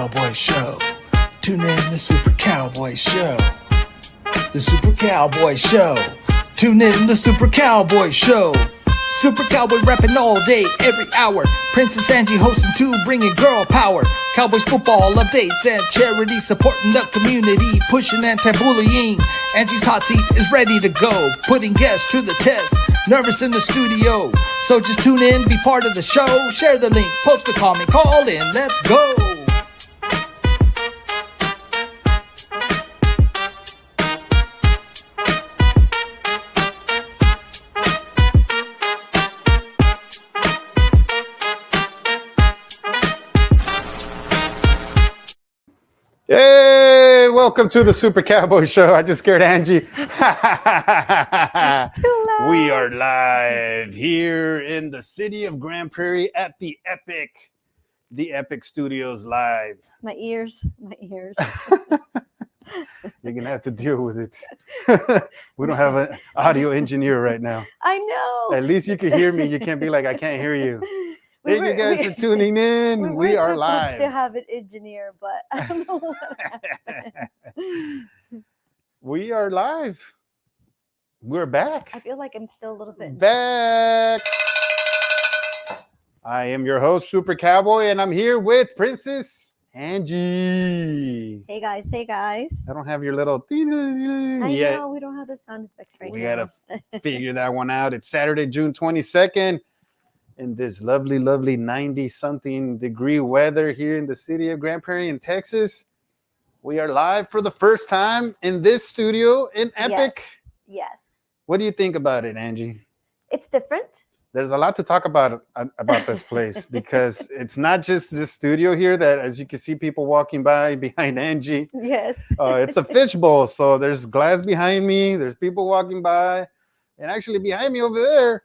Supercowboy Show. Tune in the Supercowboy Show. The Supercowboy Show. Tune in the Supercowboy Show. Supercowboy rapping all day, every hour. Princess Angie hosting too, bringing girl power. Cowboys football updates and charity supporting the community, pushing anti-bullying. Angie's hot seat is ready to go, putting guests to the test. Nervous in the studio, so just tune in, be part of the show. Share the link, post a comment, call in, let's go. Hey, welcome to the Supercowboy Show. I just scared Angie. We are live here in the city of Grand Prairie at the Epic Studios live. My ears. You're going to have to deal with it. We don't have an audio engineer right now. I know. At least you can hear me. You can't be like, I can't hear you. Hey, you guys are tuning in. We are live. To have an engineer, but I don't know what happened. We are live. We're back. I feel like I'm still a little bit back. I am your host, Supercowboy, and I'm here with Princess Angie. Hey guys. I don't have your little I know we don't have the sound effects right now. We gotta figure that one out. It's Saturday, June 22nd. In this lovely 90-something degree weather here in the city of Grand Prairie in Texas. We are live for the first time in this studio in Epic. Yes. What do you think about it, Angie? It's different. There's a lot to talk about this place because it's not just this studio here that, as you can see, people walking by behind Angie. Yes. It's a fishbowl, so there's glass behind me. There's people walking by. And actually behind me over there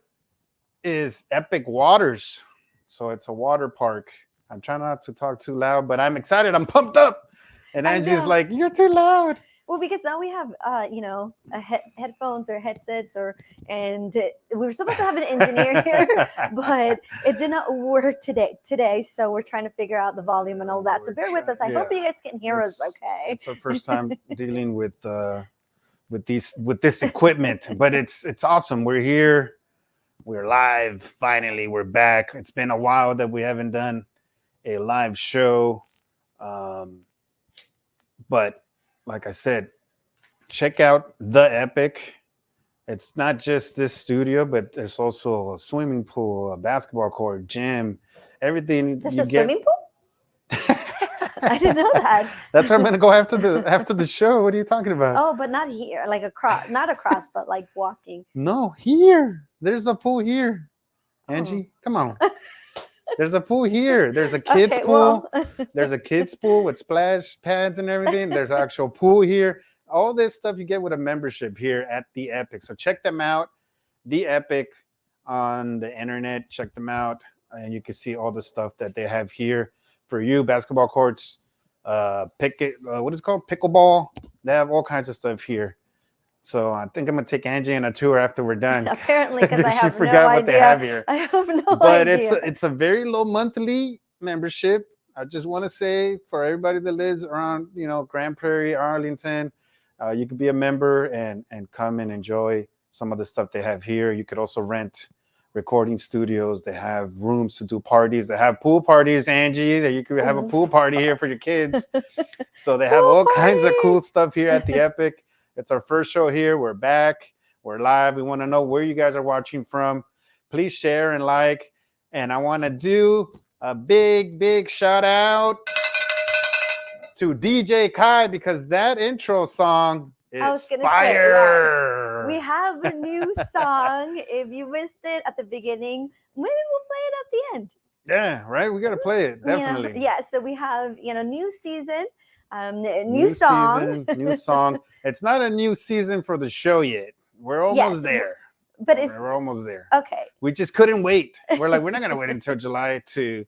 is Epic Waters. So it's a water park. I'm trying not to talk too loud, but I'm excited. I'm pumped up. And Angie's like, you're too loud. Well, because now we have, headphones or headsets, and we were supposed to have an engineer here, but it did not work today. So we're trying to figure out the volume and all that. So bear with us. I hope you guys can hear us okay. It's our first time dealing with this equipment, but it's awesome. We're here. We're live. Finally, we're back. It's been a while that we haven't done a live show. But like I said, check out the Epic. It's not just this studio, but there's also a swimming pool, a basketball court, gym, everything. There's a swimming pool? I didn't know that. That's where I'm gonna go after the show. What are you talking about? Oh, but not here, like not across, but like walking. No, here. There's a pool here. Angie, come on. There's a pool here. There's a kids pool. Well. There's a kids pool with splash pads and everything. There's an actual pool here. All this stuff you get with a membership here at the Epic. So check them out. The Epic on the internet. Check them out, and you can see all the stuff that they have here for you. Basketball courts, what is it called? Pickleball. They have all kinds of stuff here. So I think I'm gonna take Angie on a tour after we're done. Apparently, because I have forgot no what idea. They have here. I have no but idea. But it's a very low monthly membership. I just want to say for everybody that lives around, Grand Prairie, Arlington, you could be a member and come and enjoy some of the stuff they have here. You could also rent recording studios. They have rooms to do parties. They have pool parties, Angie, that you could have a pool party here for your kids. So they have all kinds of cool stuff here at the Epic. It's our first show here. We're back. We're live. We want to know where you guys are watching from. Please share and like. And I want to do a big shout out to DJ Kai because that intro song is fire. Say, we have a new song. If you missed it at the beginning, maybe we'll play it at the end. Yeah, right. We got to play it. Definitely. So we have, new season. New song. New song. It's not a new season for the show yet. We're almost there. But we're almost there. Okay. We just couldn't wait. We're like, we're not gonna wait until July to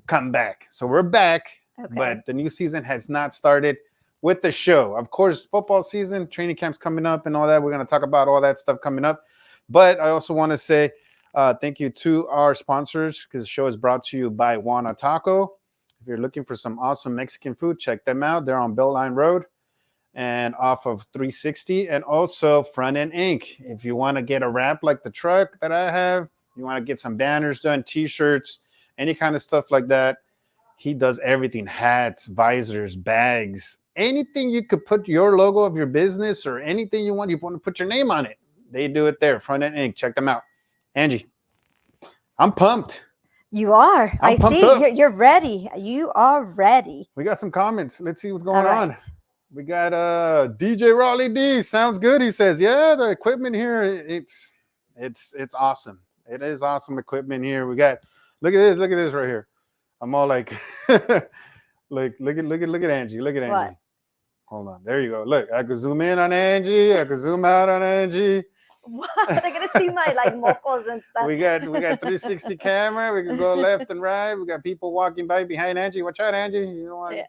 come back. So we're back, but the new season has not started with the show. Of course, football season, training camps coming up and all that. We're gonna talk about all that stuff coming up. But I also want to say thank you to our sponsors because the show is brought to you by Juana Taco. If you're looking for some awesome Mexican food, check them out. They're on Beltline Road and off of 360, and also Front End Inc. If you want to get a wrap like the truck that I have, you want to get some banners done, t-shirts, any kind of stuff like that, he does everything: hats, visors, bags, anything you could put your logo of your business or anything you want to put your name on it. They do it there. Front End Inc. Check them out. Angie, I'm pumped. You are. I'm I pumped see. up. You're ready. You are ready. We got some comments. Let's see what's All going right. on. We got DJ Raleigh D. Sounds good. He says, yeah, the equipment here, it's awesome. It is awesome equipment here. We got, look at this right here. I'm all like, like look at Angie. Look at Angie. What? Hold on. There you go. Look, I could zoom in on Angie. I could zoom out on Angie. What? They're gonna see my like mocos and stuff. We got 360 camera. We can go left and right. We got people walking by behind Angie. Watch out, Angie. You don't want. Yeah.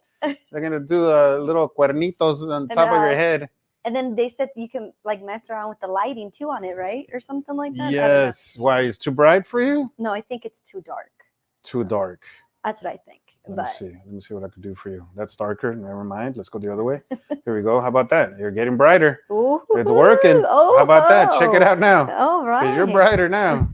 They're gonna do little cuernitos on top of your head. And then they said you can like mess around with the lighting too on it, right? Or something like that. Yes. Why? It's too bright for you? No, I think it's too dark. Too dark. That's what I think. Let me see what I could do for you. That's darker. Never mind. Let's go the other way. Here we go. How about that? You're getting brighter. Ooh, It's working. Oh, how about that? Check it out now. All right. Because you're brighter now.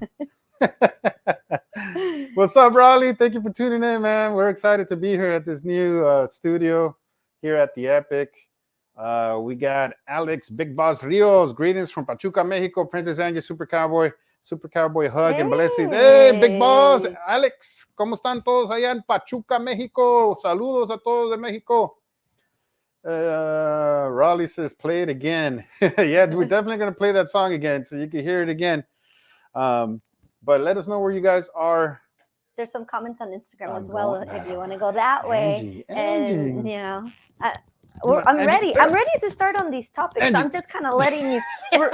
What's up, Raleigh? Thank you for tuning in, man. We're excited to be here at this new studio here at the Epic. We got Alex Big Boss Rios. Greetings from Pachuca, Mexico. Princess Angie, Supercowboy hug and blessings. Hey, Big Boss. Alex, ¿cómo están todos allá en Pachuca, México? Saludos a todos de México. Raleigh says, play it again. Yeah, we're definitely going to play that song again so you can hear it again. But let us know where you guys are. There's some comments on Instagram as well if you want to go that way. And, you know, I'm ready. I'm ready to start on these topics. So I'm just kind of letting you. We're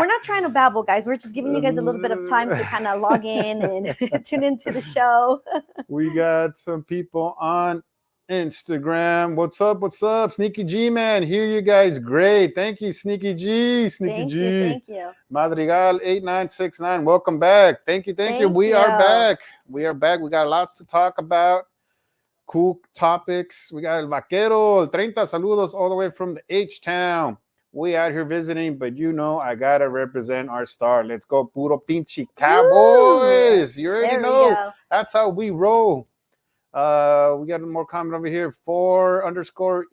not trying to babble, guys. We're just giving you guys a little bit of time to kind of log in and tune into the show. We got some people on Instagram. What's up? What's up? Sneaky G, man. Hear you guys. Great. Thank you, Sneaky G. Thank you. Madrigal 8969. Welcome back. Thank you. We are back. We got lots to talk about. Cool topics. We got El Vaquero, El 30 saludos all the way from the H-Town. We out here visiting, but you know I gotta represent our star. Let's go, puro pinche Cowboys. You already know. That's how we roll. We got more comment over here. 4_Evaz.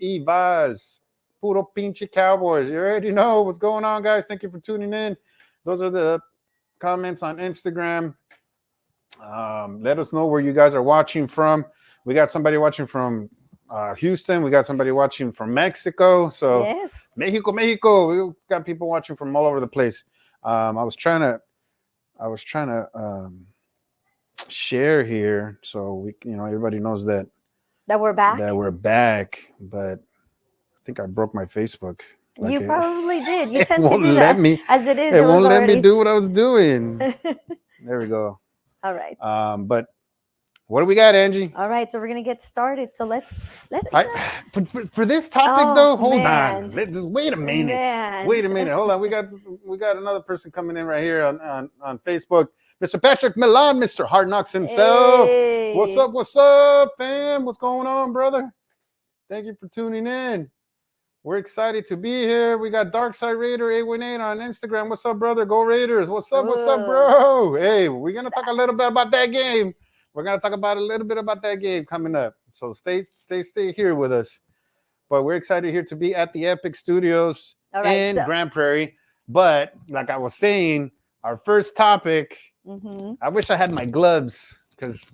Puro pinche Cowboys. You already know what's going on, guys. Thank you for tuning in. Those are the comments on Instagram. Let us know where you guys are watching from. We got somebody watching from Houston. We got somebody watching from Mexico. So yes. Mexico. We got people watching from all over the place. I was trying to share here so we, everybody knows that we're back. But I think I broke my Facebook. You probably did. You tend to do let that. Me, as it is. It won't let me do what I was doing. There we go. All right. But what do we got, Angie? All right, so we're gonna get started. So let's. For this topic though, hold on. Wait a minute. Man. Wait a minute. Hold on. We got another person coming in right here on Facebook. Mr. Patrick Milan, Mr. Hard Knocks himself. Hey. What's up, fam? What's going on, brother? Thank you for tuning in. We're excited to be here. We got Darkside Raider 818 on Instagram. What's up, brother? Go Raiders. What's up, bro? Hey, we're gonna talk a little bit about that game. We're going to talk about a little bit about that game coming up. So stay here with us. But we're excited here to be at the Epic Studios in Grand Prairie. But like I was saying, our first topic, I wish I had my gloves because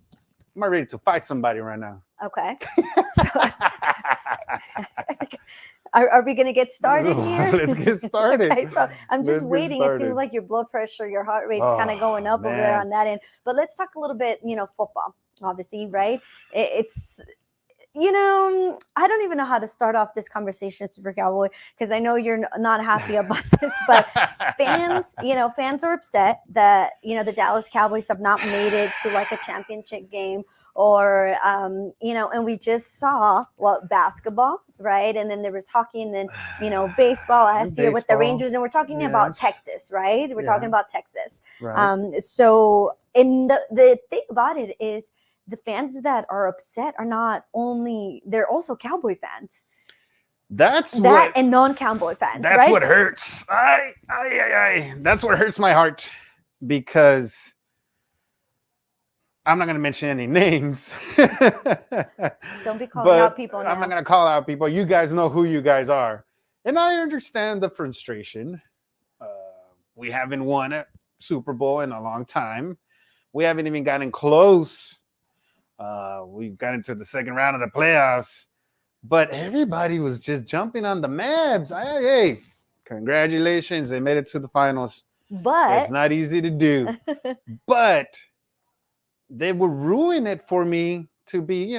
I'm ready to fight somebody right now. Okay. Are we going to get started here? Let's get started. Okay, so I'm just waiting. It seems like your blood pressure, your heart rate's kind of going up over there on that end. But let's talk a little bit, football, obviously, right? It's, I don't even know how to start off this conversation, Super Cowboy, because I know you're not happy about this, but fans are upset that, the Dallas Cowboys have not made it to like a championship game or, and we just saw, basketball, right? And then there was hockey and then, baseball last year with the Rangers. And we're talking about Texas, right? We're talking about Texas. Right. So, and the thing about it is the fans that are upset are not only, they're also Cowboy fans. That's That what and non-Cowboy fans, that's right? what hurts. That's what hurts my heart, because I'm not going to mention any names. Don't be calling out people now. I'm not going to call out people. You guys know who you guys are. And I understand the frustration. We haven't won a Super Bowl in a long time. We haven't even gotten close. We got into the second round of the playoffs. But everybody was just jumping on the Mavs. Hey, congratulations. They made it to the finals. But It's not easy to do. But they will ruin it for me to be,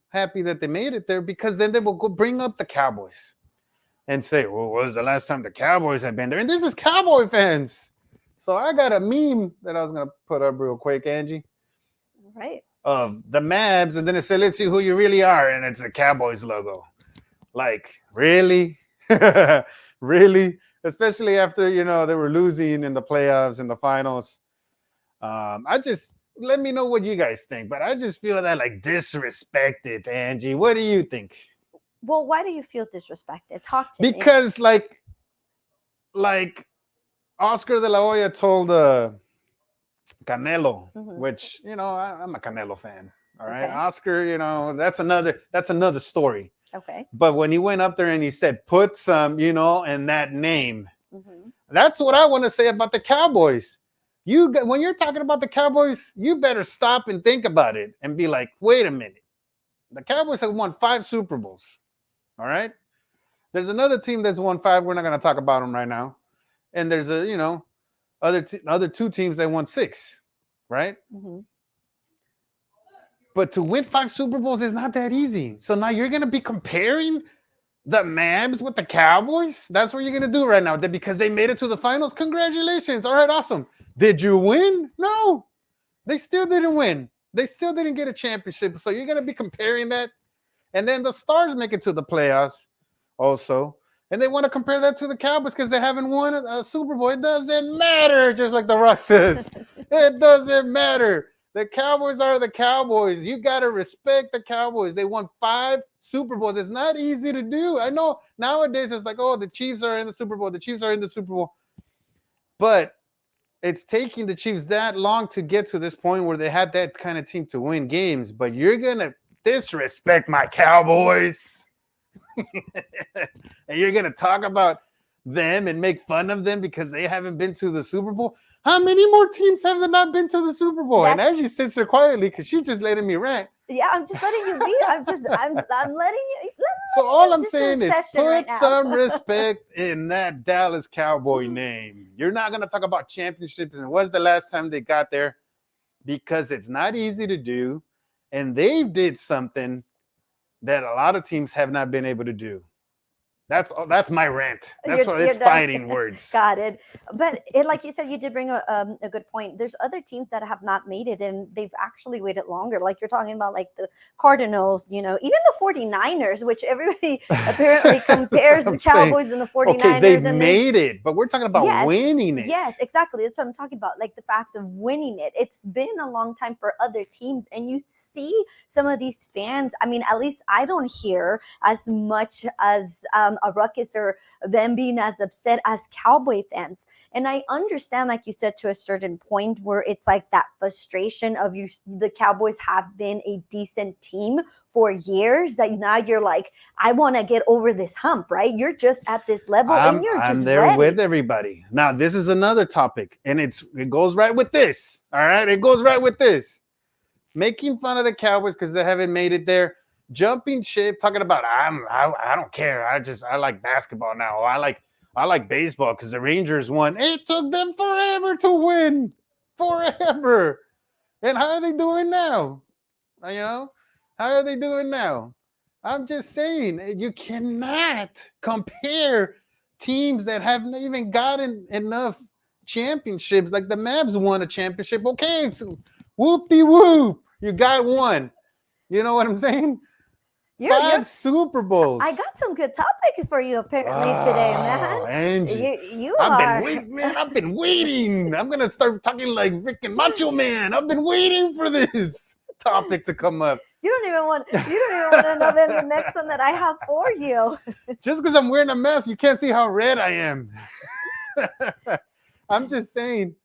happy that they made it there, because then they will go bring up the Cowboys and say, well, when was the last time the Cowboys have been there? And this is Cowboy fans. So I got a meme that I was going to put up real quick, Angie, right. of the Mavs. And then it said, let's see who you really are. And it's a Cowboys logo. Like, really? Really? Especially after, they were losing in the playoffs and the finals. Let me know what you guys think. But I just feel that like disrespected, Angie. What do you think? Well, why do you feel disrespected? Talk to me. Because like Oscar de la Hoya told Canelo, which I'm a Canelo fan. All right, Okay. Oscar, that's another story. Okay. But when he went up there and he said, "Put some, in that name," that's what I want to say about the Cowboys. When you're talking about the Cowboys, you better stop and think about it and be like, wait a minute. The Cowboys have won 5 Super Bowls. All right. There's another team that's won 5. We're not going to talk about them right now. And there's other 2 teams that won 6. Right. But to win 5 Super Bowls is not that easy. So now you're going to be comparing the Mavs with the Cowboys? That's what you're going to do right now. Because they made it to the finals. Congratulations. All right, awesome. Did you win? No. They still didn't win. They still didn't get a championship. So you're going to be comparing that. And then the Stars make it to the playoffs also. And they want to compare that to the Cowboys because they haven't won a Super Bowl. It doesn't matter, just like The Rock says. It doesn't matter. The Cowboys are the Cowboys. You got to respect the Cowboys. They won 5 Super Bowls. It's not easy to do. I know nowadays it's like, oh, the Chiefs are in the Super Bowl. The Chiefs are in the Super Bowl. But it's taking the Chiefs that long to get to this point where they had that kind of team to win games. But you're going to disrespect my Cowboys. And you're going to talk about them and make fun of them because they haven't been to the Super Bowl. How many more teams have not been to the Super Bowl? And as she sits there quietly, because she's just letting me rant. Yeah, I'm just letting you be. I'm letting you. So all I'm saying is put some respect in that Dallas Cowboy name. You're not going to talk about championships and when's the last time they got there, because it's not easy to do. And they did something that a lot of teams have not been able to do. That's my rant. That's what it's fighting words. Got it. But like you said, you did bring a good point. There's other teams that have not made it, and they've actually waited longer. Like you're talking about, like the Cardinals, even the 49ers, which everybody apparently compares the Cowboys and the 49ers. Okay, they made it, but we're talking about winning it. Yes, exactly. That's what I'm talking about. Like the fact of winning it. It's been a long time for other teams, and you see some of these fans. I mean, at least I don't hear as much as a ruckus or them being as upset as Cowboy fans. And I understand, like you said, to a certain point where it's like that frustration of the Cowboys have been a decent team for years that now you're like, I want to get over this hump, right? You're just at this level and you're just there ready. With everybody. Now, this is another topic, and it goes right with this. All right, it goes right with this. Making fun of the Cowboys because they haven't made it there. Jumping shit, talking about I don't care. I like basketball now. Or I like baseball because the Rangers won. It took them forever to win. Forever. And how are they doing now? How are they doing now? I'm just saying, you cannot compare teams that haven't even gotten enough championships. Like the Mavs won a championship. Okay, so whoop-de-whoop. You got one. You know what I'm saying? 5 Super Bowls. I got some good topics for you apparently today, man. Angie, I've been waiting. I'm gonna start talking like freaking Macho Man. I've been waiting for this. topic to come up. You don't even want to know the next one that I have for you. Just because I'm wearing a mask, you can't see how red I am. I'm just saying,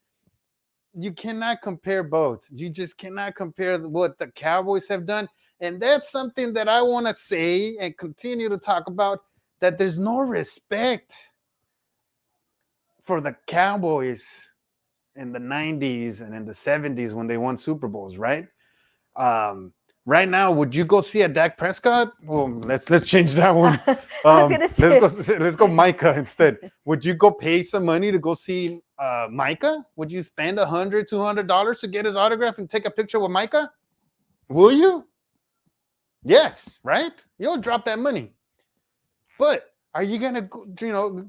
you cannot compare both. You just cannot compare what the Cowboys have done. And that's something that I want to say and continue to talk about, that there's no respect for the Cowboys in the 90s and in the 70s when they won Super Bowls, right? Right now, would you go see a Dak Prescott? Well, let's change that one. I was gonna say, Let's go Micah instead. Would you go pay some money to go see Micah? Would you spend $100, $200 to get his autograph and take a picture with Micah? Will you? Yes, right? You'll drop that money. But are you gonna,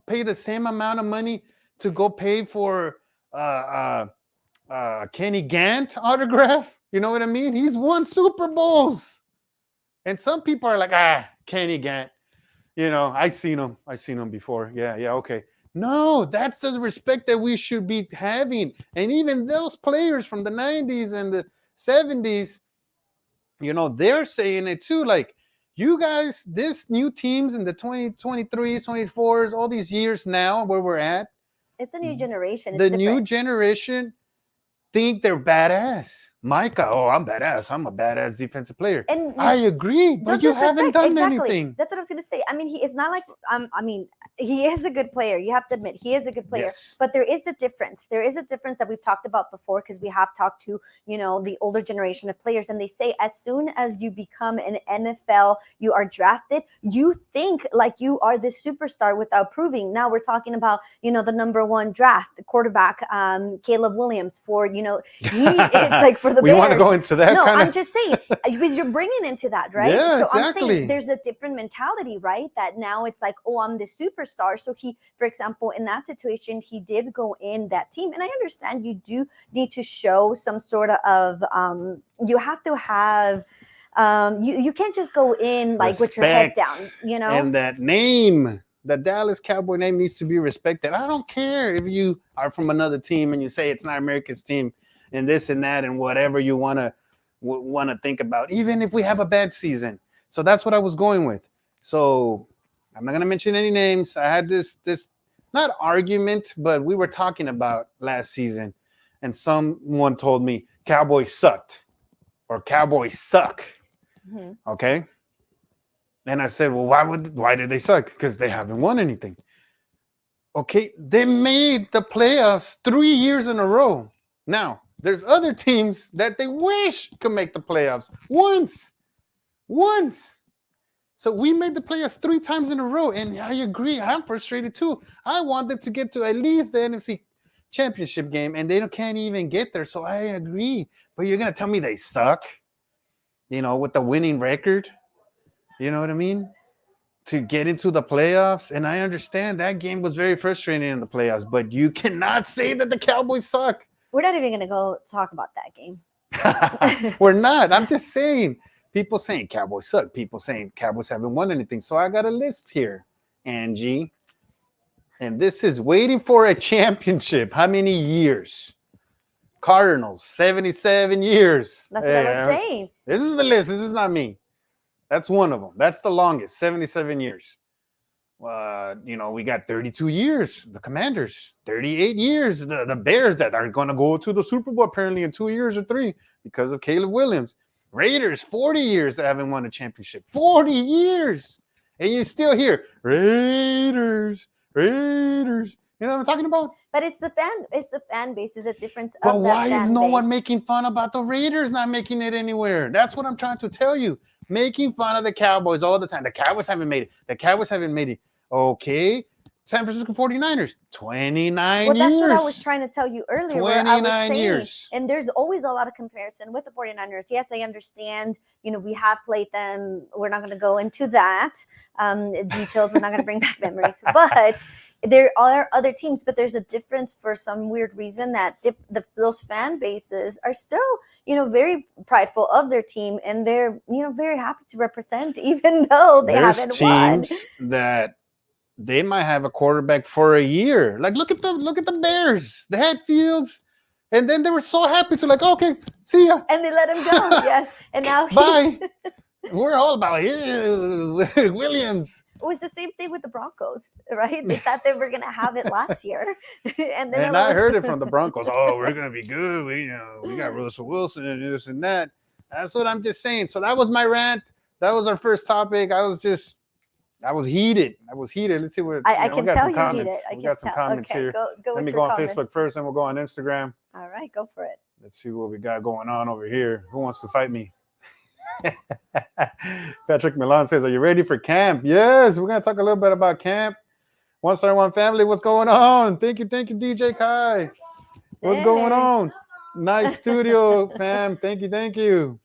pay the same amount of money to go pay for Kenny Gant autograph? You know what I mean? He's won Super Bowls. And some people are like, Kenny Gant. I seen him before. Yeah, okay. No, that's the respect that we should be having. And even those players from the 90s and the 70s, they're saying it too. Like, you guys, this new teams in the 2023s, 24s, all these years now where we're at. It's a new generation. It's the different. new generation think they're badass. Micah, I'm badass. I'm a badass defensive player. And I agree, but you haven't done anything. That's what I was going to say. I mean, it's not like, he is a good player. You have to admit, he is a good player. Yes. But there is a difference. There is a difference that we've talked about before, because we have talked to, the older generation of players. And they say, as soon as you become an NFL, you are drafted, you think like you are the superstar without proving. Now we're talking about, the number one draft, the quarterback, Caleb Williams for, it's like for the we Bears. Want to go into that? No, I'm just saying, because you're bringing into that, right? Yeah, so exactly. I'm saying there's a different mentality, right? That now it's like, I'm the superstar. So he, for example, in that situation, he did go in that team. And I understand you do need to show some sort of, you have to have, you can't just go in like respect, with your head down, And that name, the Dallas Cowboy name, needs to be respected. I don't care if you are from another team and you say it's not America's team and this and that and whatever you want to think about, even if we have a bad season. So that's what I was going with. So I'm not going to mention any names. I had this not argument, but we were talking about last season, and someone told me Cowboys sucked or Cowboys suck. Mm-hmm. Okay. And I said, well, why did they suck? Because they haven't won anything. Okay. They made the playoffs 3 years in a row. Now, there's other teams that they wish could make the playoffs once. So we made the playoffs 3 times in a row. And I agree. I'm frustrated too. I want them to get to at least the NFC championship game, and they can't even get there. So I agree. But you're going to tell me they suck, with the winning record? You know what I mean? To get into the playoffs. And I understand that game was very frustrating in the playoffs, but you cannot say that the Cowboys suck. We're not even going to go talk about that game. We're not. I'm just saying. People saying Cowboys suck. People saying Cowboys haven't won anything. So I got a list here, Angie. And this is waiting for a championship. How many years? Cardinals, 77 years. That's what I was saying. This is the list. This is not me. That's one of them. That's the longest, 77 years. We got 32 years. The Commanders, 38 years. The Bears that are going to go to the Super Bowl apparently in 2 years or 3 because of Caleb Williams. Raiders, 40 years that haven't won a championship. 40 years. And you still hear, Raiders. You know what I'm talking about? But it's the fan base is a difference of But why fan is no base. one making fun about the Raiders not making it anywhere? That's what I'm trying to tell you. Making fun of the Cowboys all the time. The Cowboys haven't made it. Okay. San Francisco 49ers, 29 years. Well, that's what I was trying to tell you earlier. 29 years. And there's always a lot of comparison with the 49ers. Yes, I understand. We have played them. We're not going to go into that details. We're not going to bring back memories. But there are other teams. But there's a difference for some weird reason that those fan bases are still, very prideful of their team. And they're, very happy to represent, even though haven't won. There's teams that they might have a quarterback for a year. Like look at the Bears. They had Fields And then they were so happy to like, okay, see ya. And they let him go. Yes. And now Bye. We're all about Williams. it was the same thing with the Broncos, right? They thought they were gonna have it last year, and then And all I of a heard it from the Broncos. Oh, we're gonna be good. We got Russell Wilson and this and that. That's what I'm just saying. So that was my rant. That was our first topic. I was heated. Let's see what I we can got tell some you comments. heated. I We can got some tell. comments Okay, here. go Let with me your go on comments. Facebook first, then we'll go on Instagram. All right, go for it. Let's see what we got going on over here. Who wants to fight me? Patrick Milan says, "Are you ready for camp?" Yes, we're gonna talk a little bit about camp. One Star One family, what's going on? Thank you, DJ Kai. What's going Hey. on? Nice studio, fam. Thank you.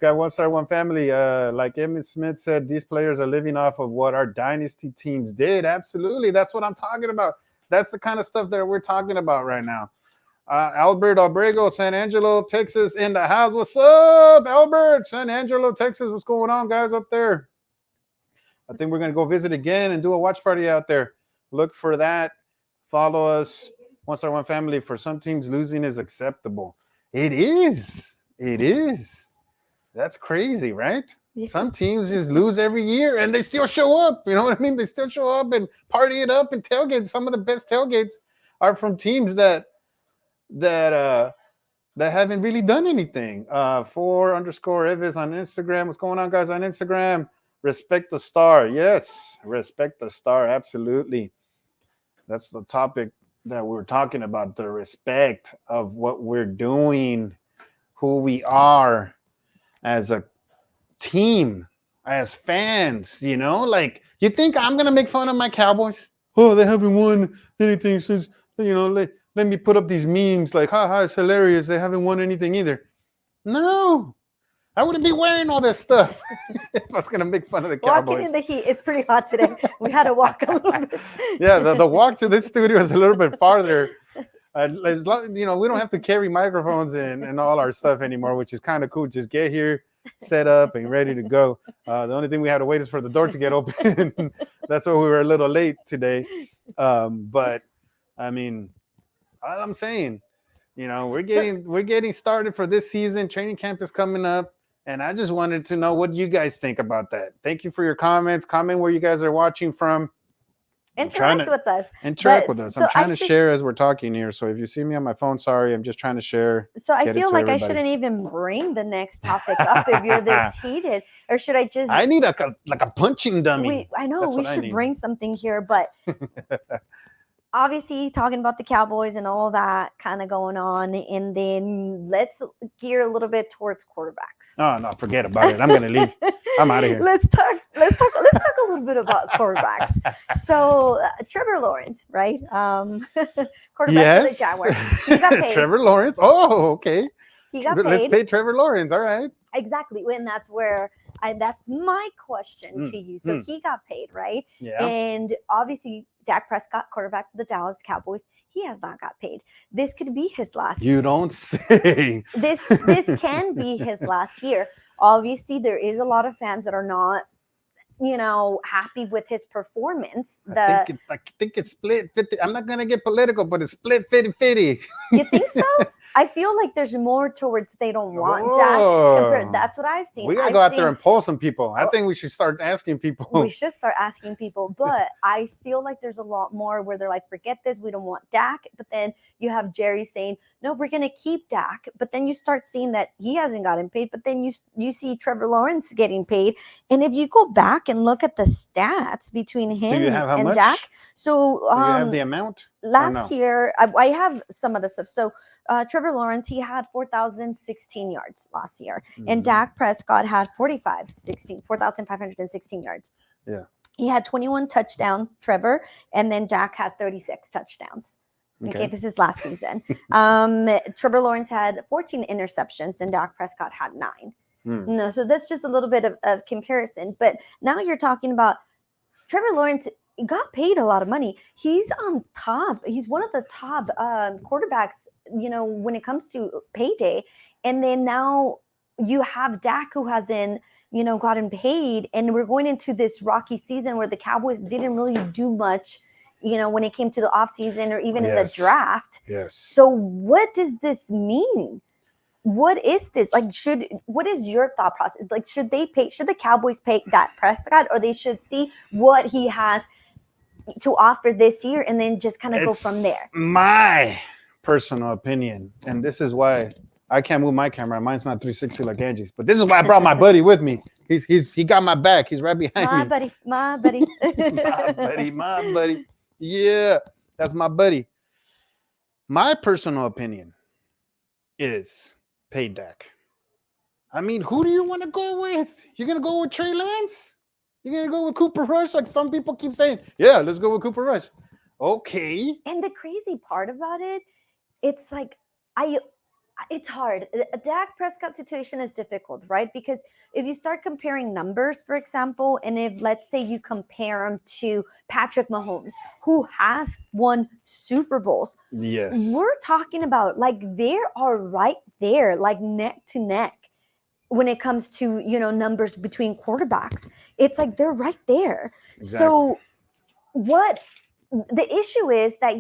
Got One Star One family. Like Emmett Smith said, these players are living off of what our dynasty teams did. Absolutely, that's what I'm talking about. That's the kind of stuff that we're talking about right now. Albert Abrego, San Angelo, Texas, in the house. What's up, Albert? San Angelo, Texas. What's going on, guys, up there? I think we're going to go visit again and do a watch party out there. Look for that. Follow us. One Star One family. For some teams, losing is acceptable. It is. That's crazy, right? Yes. Some teams just lose every year and they still show up. You know what I mean? They still show up and party it up and tailgate. Some of the best tailgates are from teams that haven't really done anything. 4_Evis on Instagram. What's going on, guys, on Instagram? Respect the star. Yes, respect the star. Absolutely. That's the topic that we're talking about, the respect of what we're doing, who we are as a team, as fans, like, you think I'm going to make fun of my Cowboys? Oh, they haven't won anything since, let me put up these memes like, haha, it's hilarious. They haven't won anything either. No, I wouldn't be wearing all this stuff if I was going to make fun of the Cowboys. Walking in the heat. It's pretty hot today. We had to walk a little bit. Yeah, the walk to this studio is a little bit farther. We don't have to carry microphones and all our stuff anymore, which is kind of cool. Just get here, set up, and ready to go. The only thing we had to wait is for the door to get open. That's why we were a little late today. But I mean, all I'm saying, we're getting started for this season. Training camp is coming up, and I just wanted to know what you guys think about that. Thank you for your comments. Comment where you guys are watching from. Interact with us. Interact with us. I'm trying to share as we're talking here. So if you see me on my phone, sorry, I'm just trying to share. So I feel like I shouldn't even bring the next topic up if you're this heated, or should I just? I need a punching dummy. I know we should bring something here, but obviously talking about the Cowboys and all that kind of going on, and then let's gear a little bit towards quarterbacks. Oh no, forget about it. I'm gonna leave. I'm out of here. Let's talk a little bit about quarterbacks. So Trevor Lawrence, right? Quarterback for the Jaguars. He got paid. Trevor Lawrence. Oh, okay. He got paid. Let's pay Trevor Lawrence. All right. Exactly. And that's where that's my question to you. So he got paid, right? Yeah. And obviously Dak Prescott, quarterback for the Dallas Cowboys, he has not got paid. This could be his last. You don't say. This can be his last year. Obviously, there is a lot of fans that are not, happy with his performance. I think it's split 50. I'm not gonna get political, but it's split 50-50. You think so? I feel like there's more towards they don't want Dak. That's what I've seen. We gotta go out there and poll some people. I think we should start asking people. We should start asking people, but I feel like there's a lot more where they're like, forget this, we don't want Dak. But then you have Jerry saying, no, we're gonna keep Dak. But then you start seeing that he hasn't gotten paid. But then you see Trevor Lawrence getting paid. And if you go back and look at the stats between him and Dak, so do you have the amount? Last year, I have some of the stuff. So Trevor Lawrence, he had 4,016 yards last year. And Dak Prescott had 4,516 yards. Yeah. He had 21 touchdowns, Trevor, and then Dak had 36 touchdowns. Okay, this is last season. Trevor Lawrence had 14 interceptions, and Dak Prescott had 9. No, so that's just a little bit of comparison. But now you're talking about Trevor Lawrence got paid a lot of money. He's on top. He's one of the top quarterbacks, when it comes to payday. And then now you have Dak, who hasn't, gotten paid. And we're going into this rocky season where the Cowboys didn't really do much when it came to the offseason or even in the Yes. draft. Yes. So what does this mean? What is this? Like, what is your thought process? Like, should the Cowboys pay Dak Prescott, or they should see what he has to offer this year and then just kind of go from there? My personal opinion, and this is why I can't move my camera. Mine's not 360 like Angie's, but this is why I brought my buddy with me. He got my back. He's right behind My me. buddy, my buddy. my buddy. Yeah, that's my buddy. My personal opinion is pay Dak. I mean, who do you want to go with? You're going to go with Trey Lance? You're going to go with Cooper Rush? Like some people keep saying, yeah, let's go with Cooper Rush. Okay. And the crazy part about it, it's like, it's hard. A Dak Prescott situation is difficult, right? Because if you start comparing numbers, for example, and if let's say you compare him to Patrick Mahomes, who has won Super Bowls, Yes. we're talking about like they are right there, like neck to neck when it comes to, numbers between quarterbacks. It's like they're right there. Exactly. So what the issue is that,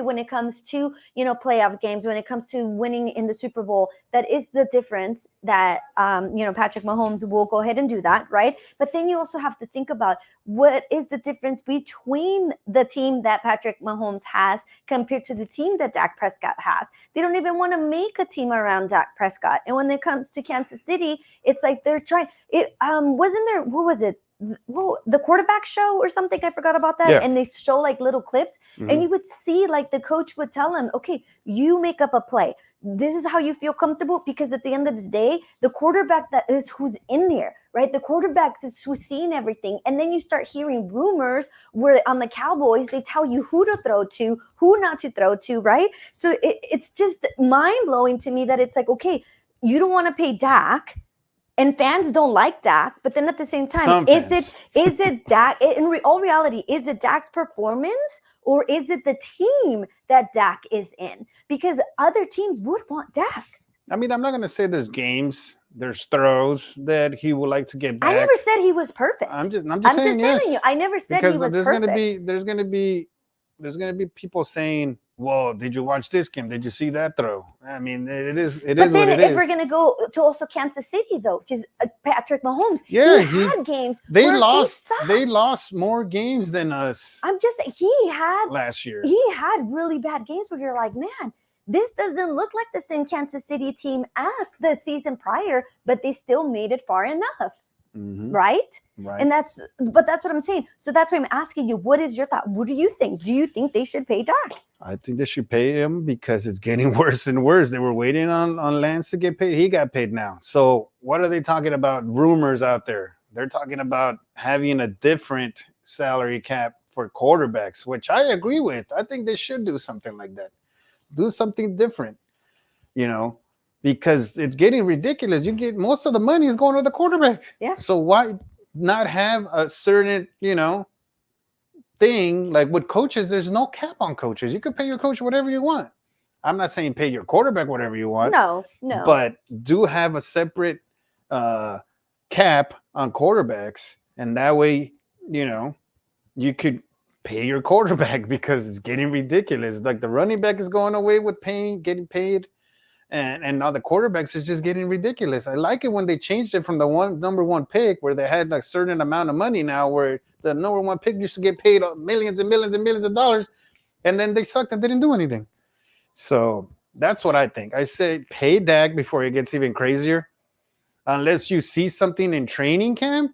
when it comes to, playoff games, when it comes to winning in the Super Bowl, that is the difference that, Patrick Mahomes will go ahead and do that, right? But then you also have to think about what is the difference between the team that Patrick Mahomes has compared to the team that Dak Prescott has. They don't even want to make a team around Dak Prescott. And when it comes to Kansas City, it's like they're trying. Wasn't there, what was it? The quarterback show or something, I forgot about that. Yeah. And they show like little clips, and you would see like the coach would tell him, okay, you make up a play. This is how you feel comfortable, because at the end of the day, the quarterback that is who's in there, right? The quarterback is who's seeing everything. And then you start hearing rumors where on the Cowboys, they tell you who to throw to, who not to throw to, right? So it's just mind blowing to me that it's like, okay, you don't want to pay Dak. And fans don't like Dak, but then at the same time, is it Dak? In all reality, is it Dak's performance, or is it the team that Dak is in? Because other teams would want Dak. I mean, I'm not going to say there's games, there's throws that he would like to get back. I never said he was perfect. I'm just saying yes. telling you, I never said because he was there's perfect. There's going to be people saying, "Whoa, did you watch this game? Did you see that throw?" I mean, it is what it is. But then if we're gonna go to also Kansas City, though, because Patrick Mahomes, he had games. They where lost. He sucked. They lost more games than us. He had last year. He had really bad games where you're like, man, this doesn't look like the same Kansas City team as the season prior, but they still made it far enough. Right. And that's what I'm saying. So that's why I'm asking you, what is your thought? What do you think? Do you think they should pay Dak? I think they should pay him because it's getting worse and worse. They were waiting on Lance to get paid. He got paid now. So what are they talking about? Rumors out there. They're talking about having a different salary cap for quarterbacks, which I agree with. I think they should do something like that. Do something different, because it's getting ridiculous. You get most of the money is going to the quarterback. Yeah. So why not have a certain, thing like with coaches? There's no cap on coaches. You can pay your coach whatever you want. I'm not saying pay your quarterback whatever you want. No. But do have a separate cap on quarterbacks, and that way, you could pay your quarterback because it's getting ridiculous. Like the running back is going away with getting paid. And now the quarterbacks is just getting ridiculous. I like it when they changed it from the number one pick where they had like certain amount of money now, where the number one pick used to get paid millions and millions and millions of dollars, and then they sucked and didn't do anything. So that's what I think. I say pay Dak before it gets even crazier, unless you see something in training camp.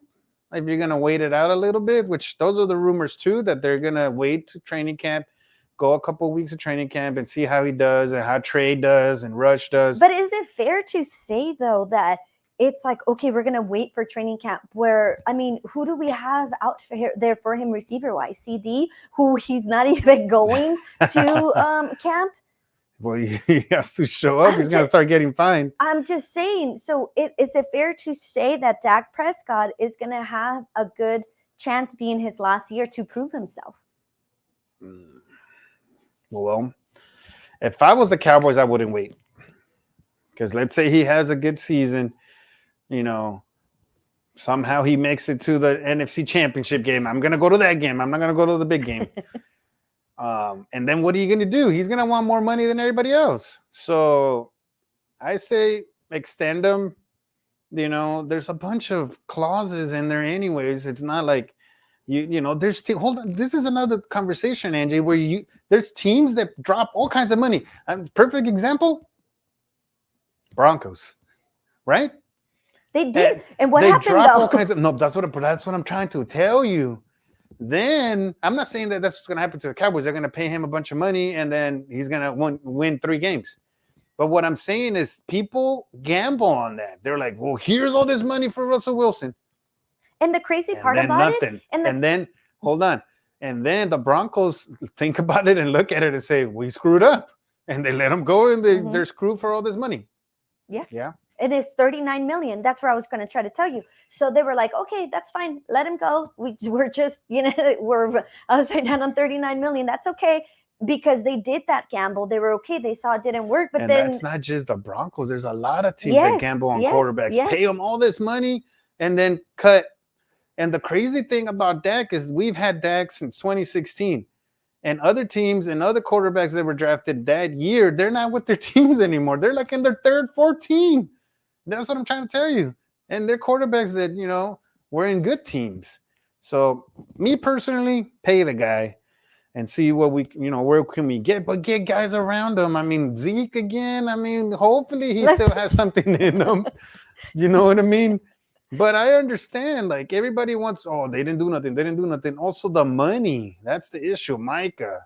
If you're going to wait it out a little bit, which those are the rumors too, that they're going to wait to training camp, go a couple of weeks of training camp and see how he does and how Trey does and Rush does. But is it fair to say, though, that it's like, okay, we're going to wait for training camp where, I mean, who do we have out there for him receiver-wise? CD, who he's not even going to camp? Well, he has to show up. He's going to start getting fined. I'm just saying. So is it fair to say that Dak Prescott is going to have a good chance being his last year to prove himself? Well, if I was the Cowboys, I wouldn't wait. Because let's say he has a good season, somehow he makes it to the NFC Championship game. I'm going to go to that game. I'm not going to go to the big game. And then what are you going to do? He's going to want more money than everybody else. So I say extend them. You know, there's a bunch of clauses in there anyways. It's not like there's hold on. This is another conversation, Angie, where there's teams that drop all kinds of money. Perfect example, Broncos, right? They did. And what happened drop though? all kinds of that's what I'm trying to tell you. Then I'm not saying that that's what's going to happen to the Cowboys. They're going to pay him a bunch of money and then he's going to win 3 games. But what I'm saying is people gamble on that. They're like, well, here's all this money for Russell Wilson. And the crazy part about it, and then hold on, and then the Broncos think about it and look at it and say, we screwed up, and they let them go, and they're screwed for all this money. Yeah. It is $39 million. That's where I was going to try to tell you. So they were like, okay, that's fine. Let him go. We're just, we're upside down on $39 million. That's okay. Because they did that gamble. They were okay. They saw it didn't work. But then that's not just the Broncos. There's a lot of teams that gamble on quarterbacks, pay them all this money, and then cut. And the crazy thing about Dak is we've had Dak since 2016. And other teams and other quarterbacks that were drafted that year, they're not with their teams anymore. They're like in their third, fourth team. That's what I'm trying to tell you. And they're quarterbacks that, were in good teams. So me personally, pay the guy and see what where can we get, but get guys around him. I mean, Zeke again. I mean, hopefully he still has something in him. You know what I mean? But I understand, like everybody wants, they didn't do nothing. They didn't do nothing. Also the money. That's the issue. Micah,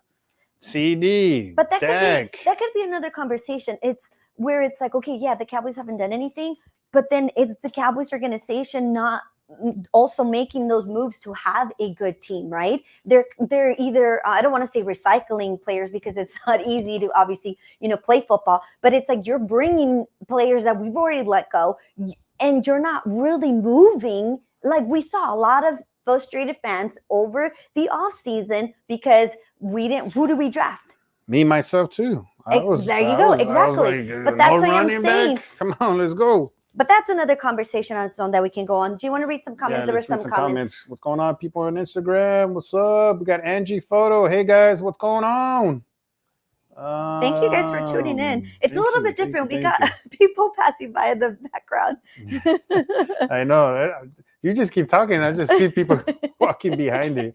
CD, but that Dak. could be another conversation. It's where it's like, okay, yeah, the Cowboys haven't done anything, but then it's the Cowboys organization not also making those moves to have a good team, right? They're either I don't want to say recycling players because it's not easy to obviously play football, but it's like you're bringing players that we've already let go, and you're not really moving. Like we saw a lot of frustrated fans over the off season because we didn't. Who do we draft? Me myself too. There you go. Exactly. But that's what I'm saying. Come on, let's go. But that's another conversation on its own that we can go on. Do you want to read some comments? Yeah, there were some comments. What's going on, people on Instagram? What's up? We got Angie Photo. Hey, guys, what's going on? Thank you guys for tuning in. It's a little bit different. We got people passing by in the background. I know. You just keep talking. I just see people walking behind you,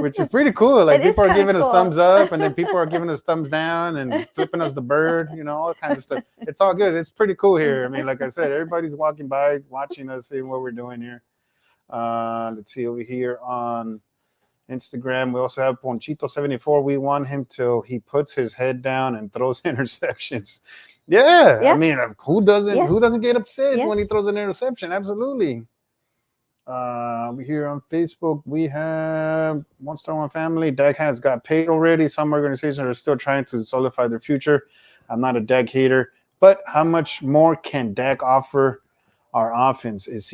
which is pretty cool. Like people are giving us thumbs up, and then people are giving us thumbs down and flipping us the bird, all kinds of stuff. It's all good. It's pretty cool here. I mean, like I said, everybody's walking by, watching us, seeing what we're doing here. Let's see over here on Instagram. We also have Ponchito74. We want him till he puts his head down and throws interceptions. Yeah. I mean, who doesn't get upset when he throws an interception? Absolutely. Here on Facebook, we have One Star One Family. Dak has got paid already. Some organizations are still trying to solidify their future. I'm not a Dak hater, but how much more can Dak offer our offense? Is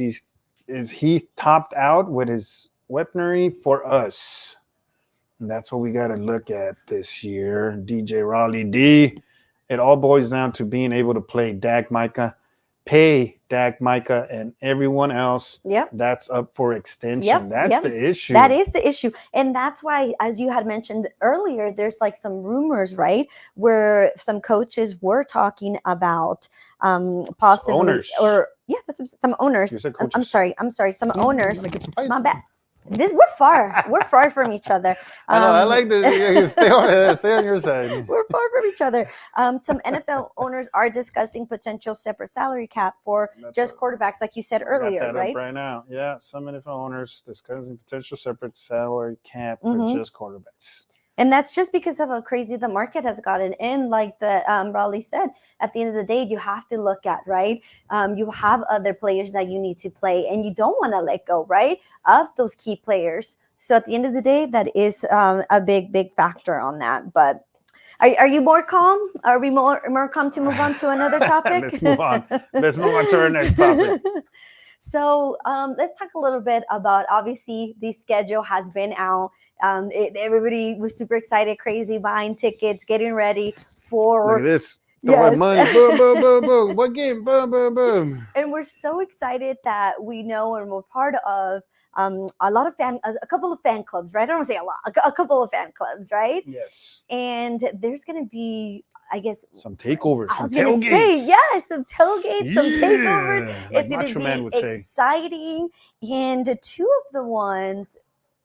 he topped out with his weaponry for us? And that's what we got to look at this year. DJ Raleigh D. It all boils down to being able to play Dak, Micah. Pay Dak, Micah, and everyone else that's up for extension. That's the issue. That is the issue. And that's why, as you had mentioned earlier, there's like some rumors, right, where some coaches were talking about possibly owners. That's some owners. I'm sorry. Some owners. My bad. We're far from each other. I know, I like this. Stay on your side. We're far from each other. Some NFL owners are discussing potential separate salary cap for quarterbacks, like you said earlier, right? Right now, yeah. Some NFL owners discussing potential separate salary cap for just quarterbacks. And that's just because of how crazy the market has gotten. And like the Raleigh said, at the end of the day, you have to look at, right? You have other players that you need to play, and you don't want to let go, right, of those key players. So at the end of the day, that is a big, big factor on that. But are you more calm? Are we more calm to move on to another topic? Let's move on. Let's move on to our next topic. So let's talk a little bit about, obviously, the schedule has been out. Everybody was super excited, crazy, buying tickets, getting ready for. Look at this. Throwing Yes. money. Boom, boom, boom, boom. What game? Boom, boom, boom. And we're so excited that we know and we're part of a lot of a couple of fan clubs, right? I don't want to say a lot, a couple of fan clubs, right? Yes. And there's going to be, I guess, Some takeovers, I some was gonna tailgates. say, yes, some tailgates, some takeovers. Like It's gonna Macho Man would be say. exciting, and two of the ones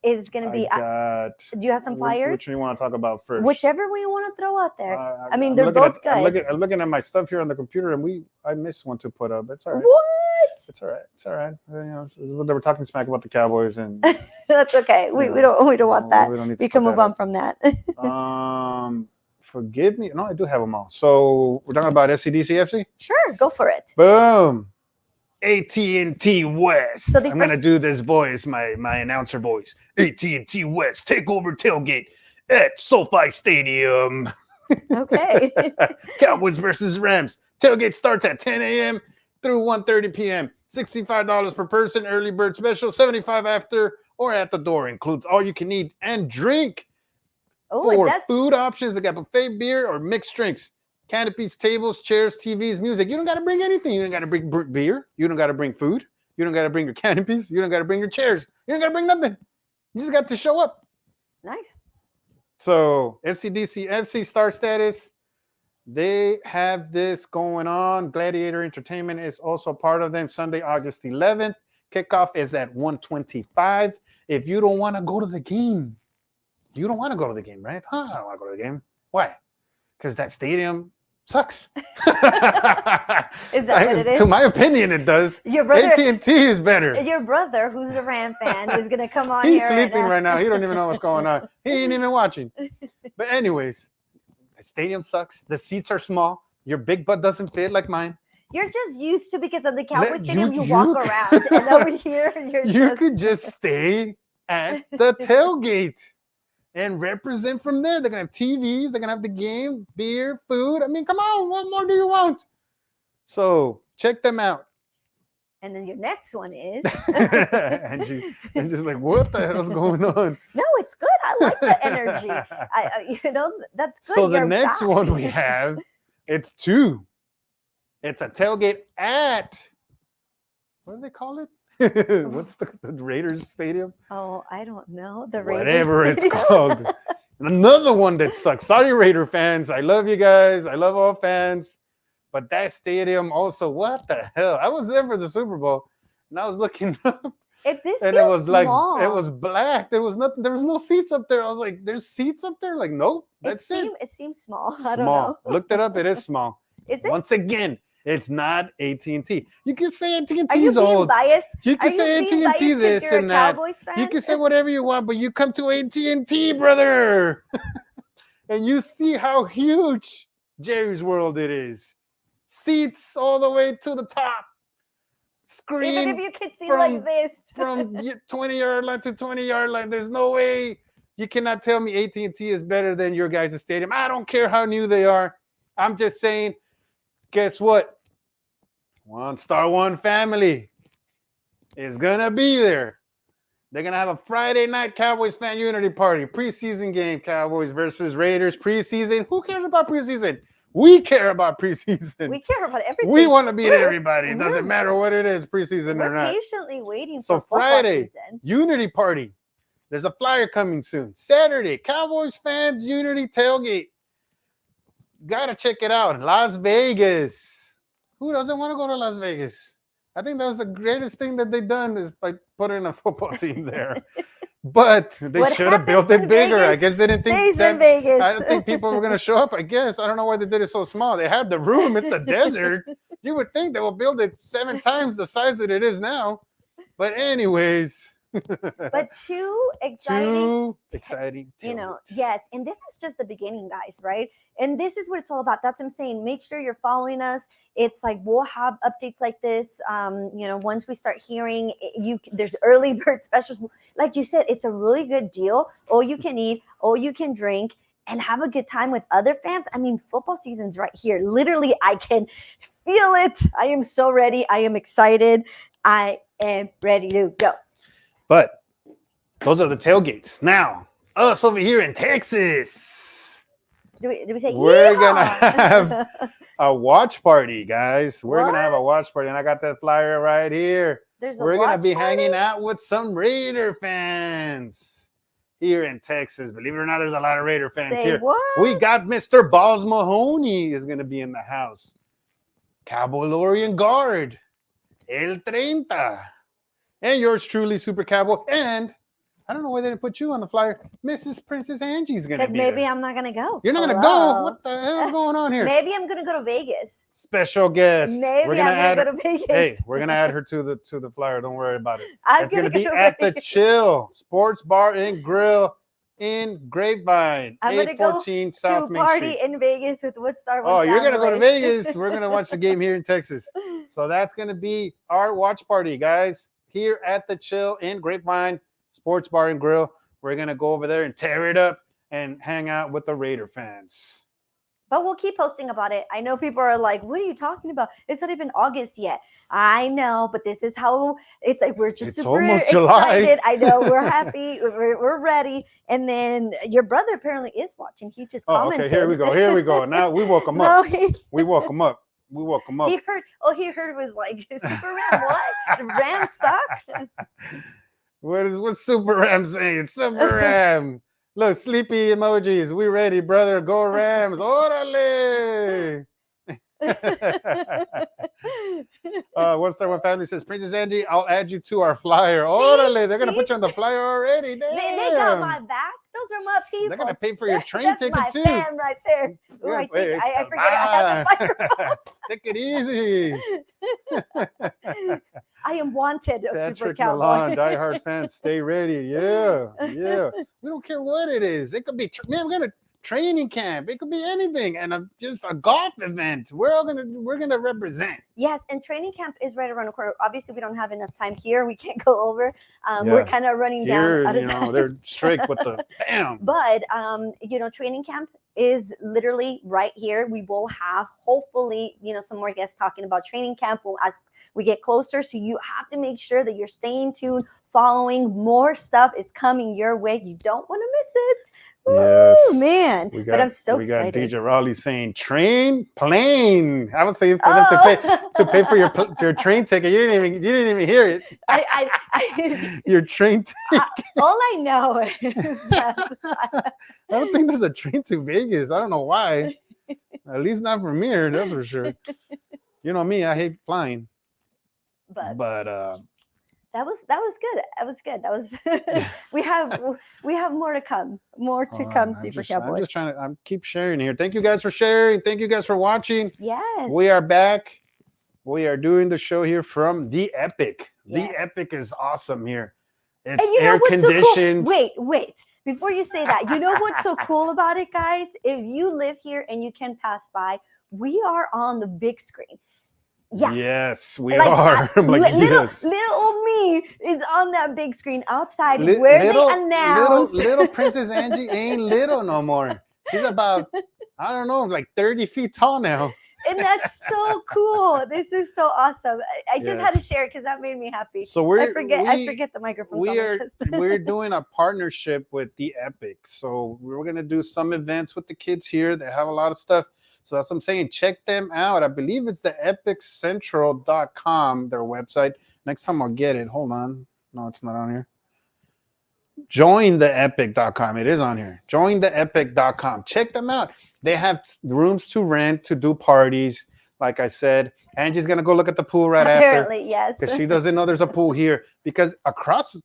is gonna be. I got. Do you have some flyers? Which one you want to talk about first? Whichever one you want to throw out there. I mean, I'm they're looking both at, good. I'm looking at my stuff here on the computer, and I missed one to put up. It's all right. What? It's all right. It's all right. You know, this is what they were talking smack about the Cowboys, and That's okay. We don't want that. We don't need to We can put move that on up. from that. Forgive me. No, I do have them all. So we're talking about SCDCFC. Sure, go for it. Boom. AT&T West. So the I'm gonna first- do this voice, my announcer voice. AT&T West takeover tailgate at SoFi Stadium. Okay. Cowboys versus Rams. Tailgate starts at 10 a.m. through 1:30 p.m. $65 per person. Early bird special. $75 after or at the door. Includes all you can eat and drink. Oh, For that's food options, they got buffet beer or mixed drinks. Canopies, tables, chairs, TVs, music. You don't got to bring anything. You don't got to bring beer. You don't got to bring food. You don't got to bring your canopies. You don't got to bring your chairs. You don't got to bring nothing. You just got to show up. nice. So SCDC FC Star Status, they have this going on. Gladiator Entertainment is also part of them. Sunday, August 11th. Kickoff is at 1:25. If you don't want to go to the game, you don't want to go to the game, right? Huh? I don't want to go to the game. Why? Because that stadium sucks. Is that what it is? To my opinion, it does. Your brother, AT&T is better. your brother, who's a Ram fan, is gonna come on He's here. sleeping and, right now. He don't even know what's going on. He ain't even watching. But anyways, the stadium sucks. The seats are small. Your big butt doesn't fit like mine. You're just used to because of the Cowboys Let- Stadium. You, you- walk you- around, and over here, you're You just. could just stay at the tailgate and represent from there. They're gonna have TVs. They're gonna have the game, beer, food. I mean, come on, what more do you want? So check them out. And then your next one is. and just like, what the hell's going on? No, it's good. I like the energy. That's good. So the You're next back. one we have, it's two. It's a tailgate at, what do they call it? What's the Raiders Stadium? Oh, I don't know. The Raiders Whatever it's Stadium. called. Another one that sucks. Sorry, Raider fans. I love you guys. I love all fans. But that stadium also, what the hell? I was there for the Super Bowl, and I was looking up, This and feels it was small. like, it was black. There was nothing. There was no seats up there. I was like, there's seats up there? Like, nope. That's it. It seems small. I don't Small. know. Looked it up. It is small. Is it? Once again, it's not AT&T. You can say Are you AT&T's being old. biased? You Are can you say being biased AT&T 'cause this you're and a that. Cowboys fan? You can say whatever you want, but you come to AT&T, brother, and you see how huge Jerry's World it is. Seats all the way to the top. Screen Even if you could see from- like this. from 20-yard line to 20-yard line. There's no way you cannot tell me AT&T is better than your guys' stadium. I don't care how new they are. I'm just saying, guess what? One Star One family is going to be there. They're going to have a Friday night Cowboys fan unity party. Preseason game, Cowboys versus Raiders. Preseason. Who cares about preseason? We care about preseason. We care about everything. We want to beat We're- everybody. It doesn't matter what it is, preseason or We're not. patiently waiting So for football Friday, season. Unity party. There's a flyer coming soon. Saturday, Cowboys fans Unity tailgate. Gotta check it out. Las Vegas. Who doesn't want to go to Las Vegas? I think that was the greatest thing that they've done is by putting a football team there. But they What should have happens built it in bigger. I Vegas guess they didn't think Stays in that. Vegas. I don't think people were going to show up. I guess I don't know why they did it so small. They had the room. It's a desert. You would think they will build it 7 times the size that it is now. But anyways, But two exciting too exciting. tailgates. yes, and this is just the beginning, guys, right? And this is what it's all about. That's what I'm saying. Make sure you're following us. It's like we'll have updates like this. Once we start hearing there's early bird specials. Like you said, it's a really good deal. All you can eat, all you can drink, and have a good time with other fans. I mean, football season's right here. Literally, I can feel it. I am so ready. I am excited. I am ready to go. But those are the tailgates. Now, us over here in Texas, Do we say We're gonna yeehaw? have a watch party, guys. We're gonna have a What? watch party, and I got that flyer right here. There's a We're gonna watch be party? hanging out with some Raider fans here in Texas. Believe it or not, there's a lot of Raider fans Say here. what? We got Mr. Balls Mahoney is gonna be in the house. Cowboy Lorian Guard, El 30, and yours truly, Super Cowboy. And I don't know why they didn't put you on the flyer. Mrs. Princess Angie's gonna Because be maybe there. I'm not gonna go. You're not gonna Hello? go. What the hell is going on here? Maybe I'm gonna go to Vegas. Special guest. Maybe We're gonna I'm add. gonna go to Vegas. Hey, we're gonna add her to the flyer. Don't worry about it. I'm It's gonna go be to at the Vegas. Chill Sports Bar and Grill in Grapevine, I'm gonna go 814 to South a Main party Street. in Vegas with Woodstar. Oh, you're gonna go to Vegas. We're gonna watch the game here in Texas. So that's gonna be our watch party, guys, here at the Chill in Grapevine Sports Bar and Grill. We're gonna go over there and tear it up and hang out with the Raider fans. But we'll keep posting about it. I know people are like, "What are you talking about? It's not even August yet." I know, but this is how it's like. We're just It's super almost July. excited. I know we're happy. We're ready. And then your brother apparently is watching. He just Oh, commented. okay. Here we go. Here we go. Now we woke him No, up. We woke him up. We woke him up. he heard. Oh, he heard it was like Super Ram. What? Ram suck? What's Super Ram saying? Super Ram. Look, sleepy emojis. We ready, brother. Go Rams. Orale. One Star One Family says, Princess Angie, I'll add you to our flyer. Orale. They're going to put you on the flyer already. Damn. They got my back. Those are my people. They're going to pay for your train That's ticket, my too. fan right there. Ooh, I think I forget I had the microphone. Take it easy. I am wanted, Super Patrick Cowboy. Milan, diehard fans, stay ready. Yeah, yeah. We don't care what it is. It could be, man, we're gonna training camp. It could be anything, and just a golf event. We're gonna represent. Yes, and training camp is right around the corner. Obviously, we don't have enough time here. We can't go over. Yeah. We're kind of running Here, down out of you know, time. they're straight with the bam. But training camp is literally right here. We will have hopefully, some more guests talking about training camp as we get closer. So you have to make sure that you're staying tuned, following. More stuff is coming your way. You don't want to miss it. Yes. Ooh, man. But I'm so we got excited. DJ Raleigh saying train plane. I was saying for them to pay for your train ticket. You didn't even hear it. I Your train ticket. all I know is that I don't think there's a train to Vegas. I don't know why. At least not from here, that's for sure. You know me, I hate flying. but But that was good. That was good. That was we have more to come. More to come, Super Cowboy. I'm just trying to keep sharing here. Thank you guys for sharing. Thank you guys for watching. Yes. We are back. We are doing the show here from the Epic. Yes. The Epic is awesome here. It's And you know air what's so cool? conditioned. Wait. Before you say that, you know what's so cool about it, guys? If you live here and you can pass by, we are on the big screen. Yeah. Yes, we are. I'm like, yes. Little old me is on that big screen outside where they announce. Little Princess Angie ain't little no more. She's about, I don't know, like 30 feet tall now. And that's so cool. This is so awesome. I just had to Yes. share it because that made me happy. So I forget the microphone. we're doing a partnership with the Epic. So we're gonna do some events with the kids here that have a lot of stuff. So that's what I'm saying. Check them out. I believe it's the epiccentral.com, their website. Next time I'll get it. Hold on. No, it's not on here. Jointheepic.com. It is on here. Jointheepic.com. Check them out. They have rooms to rent to do parties. Like I said, Angie's gonna go look at the pool right Apparently, after. yes. Because she doesn't know there's a pool here. Because across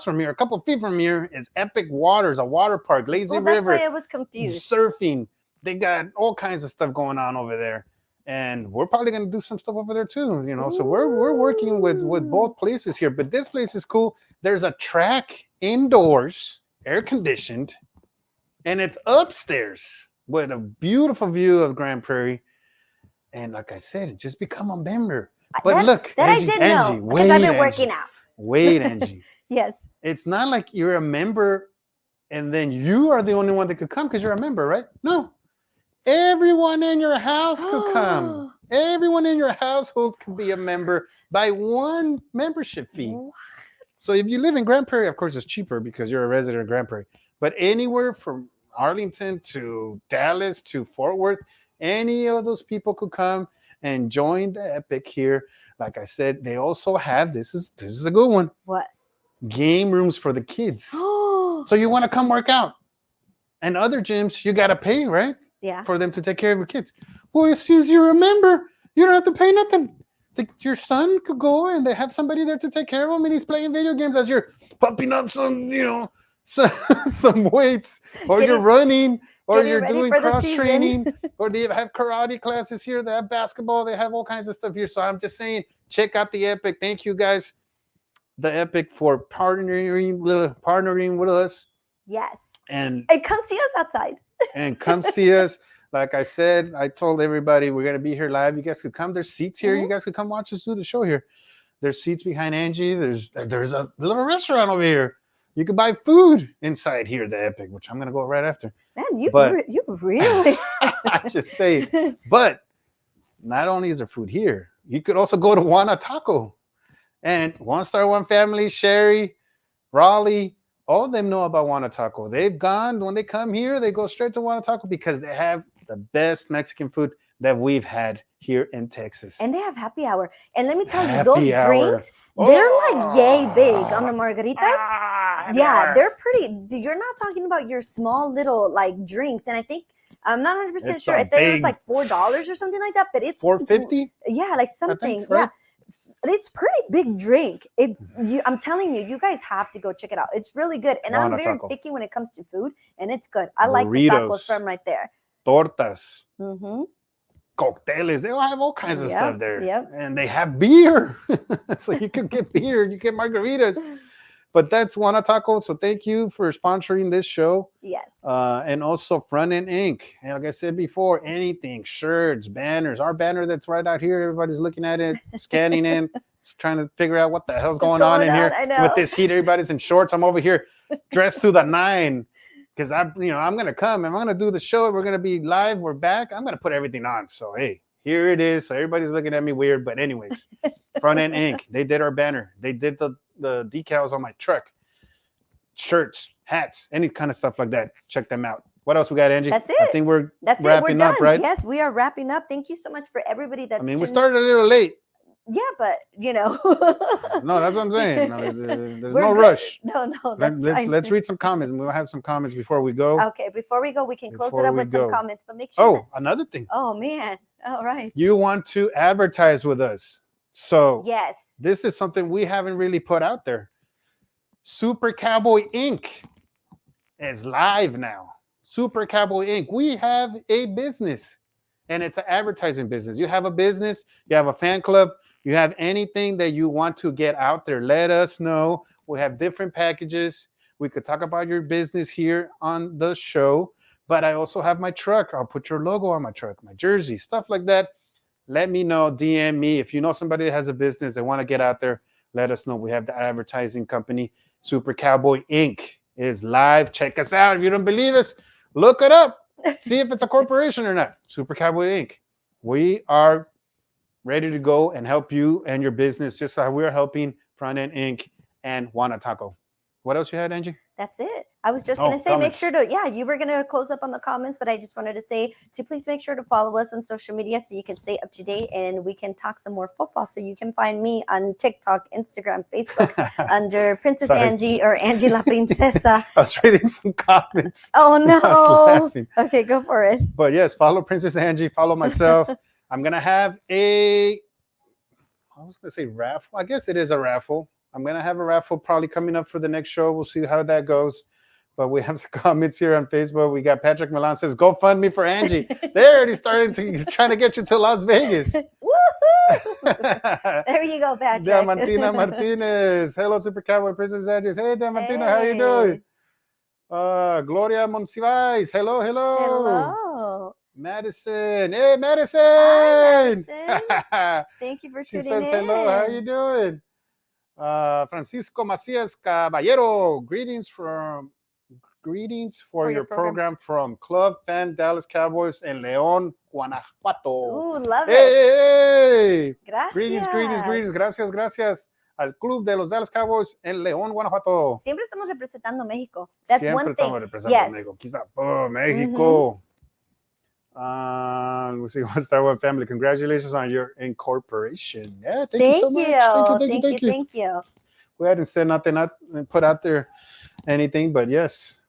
from here, a couple feet from here, is Epic Waters, a water park, lazy That's river, why I was confused. surfing. They got all kinds of stuff going on over there. And we're probably gonna do some stuff over there too, you know. So we're working with both places here. But this place is cool. There's a track indoors, air conditioned, and it's upstairs with a beautiful view of Grand Prairie. And like I said, just become a member. But look, Angie, I did know because I've been working out. Wait, Angie. Yes. It's not like you're a member and then you are the only one that could come because you're a member, right? No. Everyone in your house could come. Everyone in your household could be a member by one membership fee. What? So if you live in Grand Prairie, of course, it's cheaper because you're a resident of Grand Prairie. But anywhere from, Arlington to Dallas to Fort Worth, any of those people could come and join the Epic here. Like I said, they also have this is a good one. What? Game rooms for the kids. Oh, So you want to come work out, and other gyms you gotta pay, right? yeah. For them to take care of your kids. Well, as soon as you remember, you don't have to pay nothing. Your son could go and they have somebody there to take care of him, and he's playing video games as you're pumping up some, some weights, or Getting- you're running, or getting you're ready doing for the cross season. training, or they have karate classes here. They have basketball. They have all kinds of stuff here. So I'm just saying, check out the Epic. Thank you guys, the Epic, for partnering with us, Yes. and come see us outside. come see us. Like I said, I told everybody we're gonna be here live. You guys could come. There's seats here. You guys could come watch us do the show here. There's seats behind Angie. There's a little restaurant over here. You could buy food inside here, the Epic, which I'm gonna go right after. Man, you But- you really. I just say, but not only is there food here, you could also go to Juana Taco, and One Star One Family, Sherry, Raleigh, all of them know about Juana Taco. They've gone, when they come here, they go straight to Juana Taco because they have the best Mexican food that we've had here in Texas. And they have happy hour. And let me tell you, Happy those hour. drinks, they're like yay big on the margaritas. Happy Yeah, hour. they're pretty. You're not talking about your small little like drinks. And I think I'm not 100% It's sure. a I think it was big- like $4 or something like that. But it's $4.50. Yeah, like something. right? Yeah, it's pretty big drink. I'm telling you, you guys have to go check it out. It's really good. And I'm Juana very Taco. picky when it comes to food, and it's good. I like the tacos Burritos. from right there. Tortas. Mm-hmm. Cocktails. They all have all kinds of Yep, stuff there. yep. And they have beer. So you can get beer, you get margaritas. But that's Juana Taco. So thank you for sponsoring this show. Yes. And also Front End Inc. And like I said before, anything, shirts, banners. Our banner that's right out here, everybody's looking at it, scanning in, trying to figure out what the hell's going on in here. I know. With this heat, everybody's in shorts. I'm over here dressed to the nine. Because I'm gonna come. I'm gonna do the show. We're gonna be live. We're back. I'm gonna put everything on. So hey, here it is. So everybody's looking at me weird. But anyways, Front End Inc. They did our banner. They did the decals on my truck, shirts, hats, any kind of stuff like that. Check them out. What else we got, Angie? That's I it. think we're That's wrapping it. We're up, done. right? Yes, we are wrapping up. Thank you so much for everybody that's. I mean, we tuning- started a little late. Yeah, but No, that's what I'm saying. No, there's We're no good. rush. No, that's Let's fine. read some comments. We'll have some comments before we go. Okay, before we go, we can close it Before up we with some go. comments, but make sure. Oh, another thing. Oh man! All right. You want to advertise with us. So Yes. this is something we haven't really put out there. Supercowboy Inc. is live now. Supercowboy Inc. We have a business, and it's an advertising business. You have a business, you have a fan club, you have anything that you want to get out there, let us know. We have different packages. We could talk about your business here on the show, but I also have my truck. I'll put your logo on my truck, my jersey, stuff like that. Let me know, DM me. If you know somebody that has a business, they want to get out there, let us know. We have the advertising company, Supercowboy Inc. is live. Check us out. If you don't believe us, look it up. See if it's a corporation or not. Supercowboy Inc. We are ready to go and help you and your business, just like we're helping Front End Inc. and Juana Taco. What else you had, Angie? That's it. I was just Oh, going to say, make comments. sure to, yeah, you were going to close up on the comments, but I just wanted to say to please make sure to follow us on social media so you can stay up to date and we can talk some more football. So you can find me on TikTok, Instagram, Facebook under Princess Sorry. Angie or Angie La Princesa. I was reading some comments. Oh, I was no. laughing. Okay, go for it. But yes, follow Princess Angie, follow myself. I'm going to have I was going to say raffle. I guess it is a raffle. I'm going to have a raffle probably coming up for the next show. We'll see how that goes. But we have some comments here on Facebook. We got Patrick Milan says, go fund me for Angie. They're already starting to trying to get you to Las Vegas. Woohoo! There you go, Patrick. Diamantina Martinez. Hello, Super Cowboy Princess Angie. Hey, Diamantina, how you doing? Gloria Monsivais. Hello, hello. Hello. Madison. Hey, Madison. Hi, Thank you for She tuning says, in. hello, how you doing? Francisco Macias Caballero, greetings for your program from Club Fan Dallas Cowboys in León, Guanajuato. Ooh, love it. Hey, hey, hey. Gracias. Greetings. Gracias. al Club de los Dallas Cowboys en León, Guanajuato. Siempre estamos representando México. That's Siempre one thing. estamos representando Yes. México. Aquí está. Oh, México. We'll see. One Star One family. Congratulations on your incorporation. Yeah, thank you so much. Thank you. We hadn't said nothing out and put out there anything, but yes.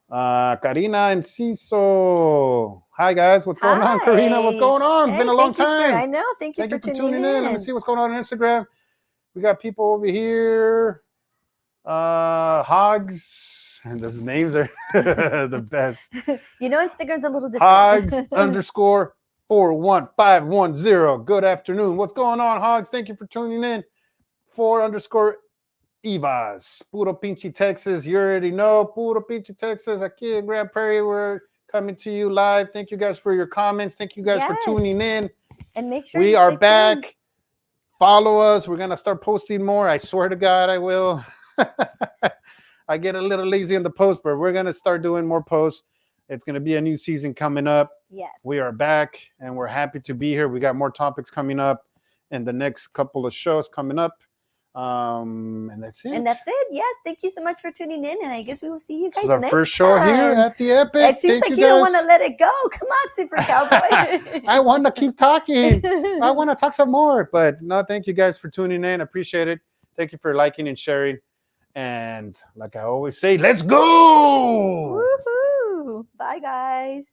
Karina Enciso. Hi guys, what's going on? Karina, what's going on? It's been a long time. I know. Thank you for tuning in. Let me see what's going on Instagram. We got people over here. Hogs. And those names are the best. You know, Instagram's a little different. Hogs _ 41510. Good afternoon. What's going on, Hogs? Thank you for tuning in. 4_ Evas. Puro Pinche, Texas. You already know. Puro Pinche, Texas. Aquí in Grand Prairie. We're coming to you live. Thank you guys for your comments. Thank you guys for tuning in. And make sure we you are back. Tuned. Follow us. We're going to start posting more. I swear to God, I will. I get a little lazy in the post, but we're going to start doing more posts. It's going to be a new season coming up. Yes. We are back, and we're happy to be here. We got more topics coming up and the next couple of shows coming up. And that's it. Yes. Thank you so much for tuning in, and I guess we will see you guys This is our next first show time. here at the Epic. It seems like you don't want to let it go. Come on, Super Cowboy. I want to keep talking. I want to talk some more. But no, thank you guys for tuning in. I appreciate it. Thank you for liking and sharing. And like I always say, let's go! Woohoo! Bye, guys.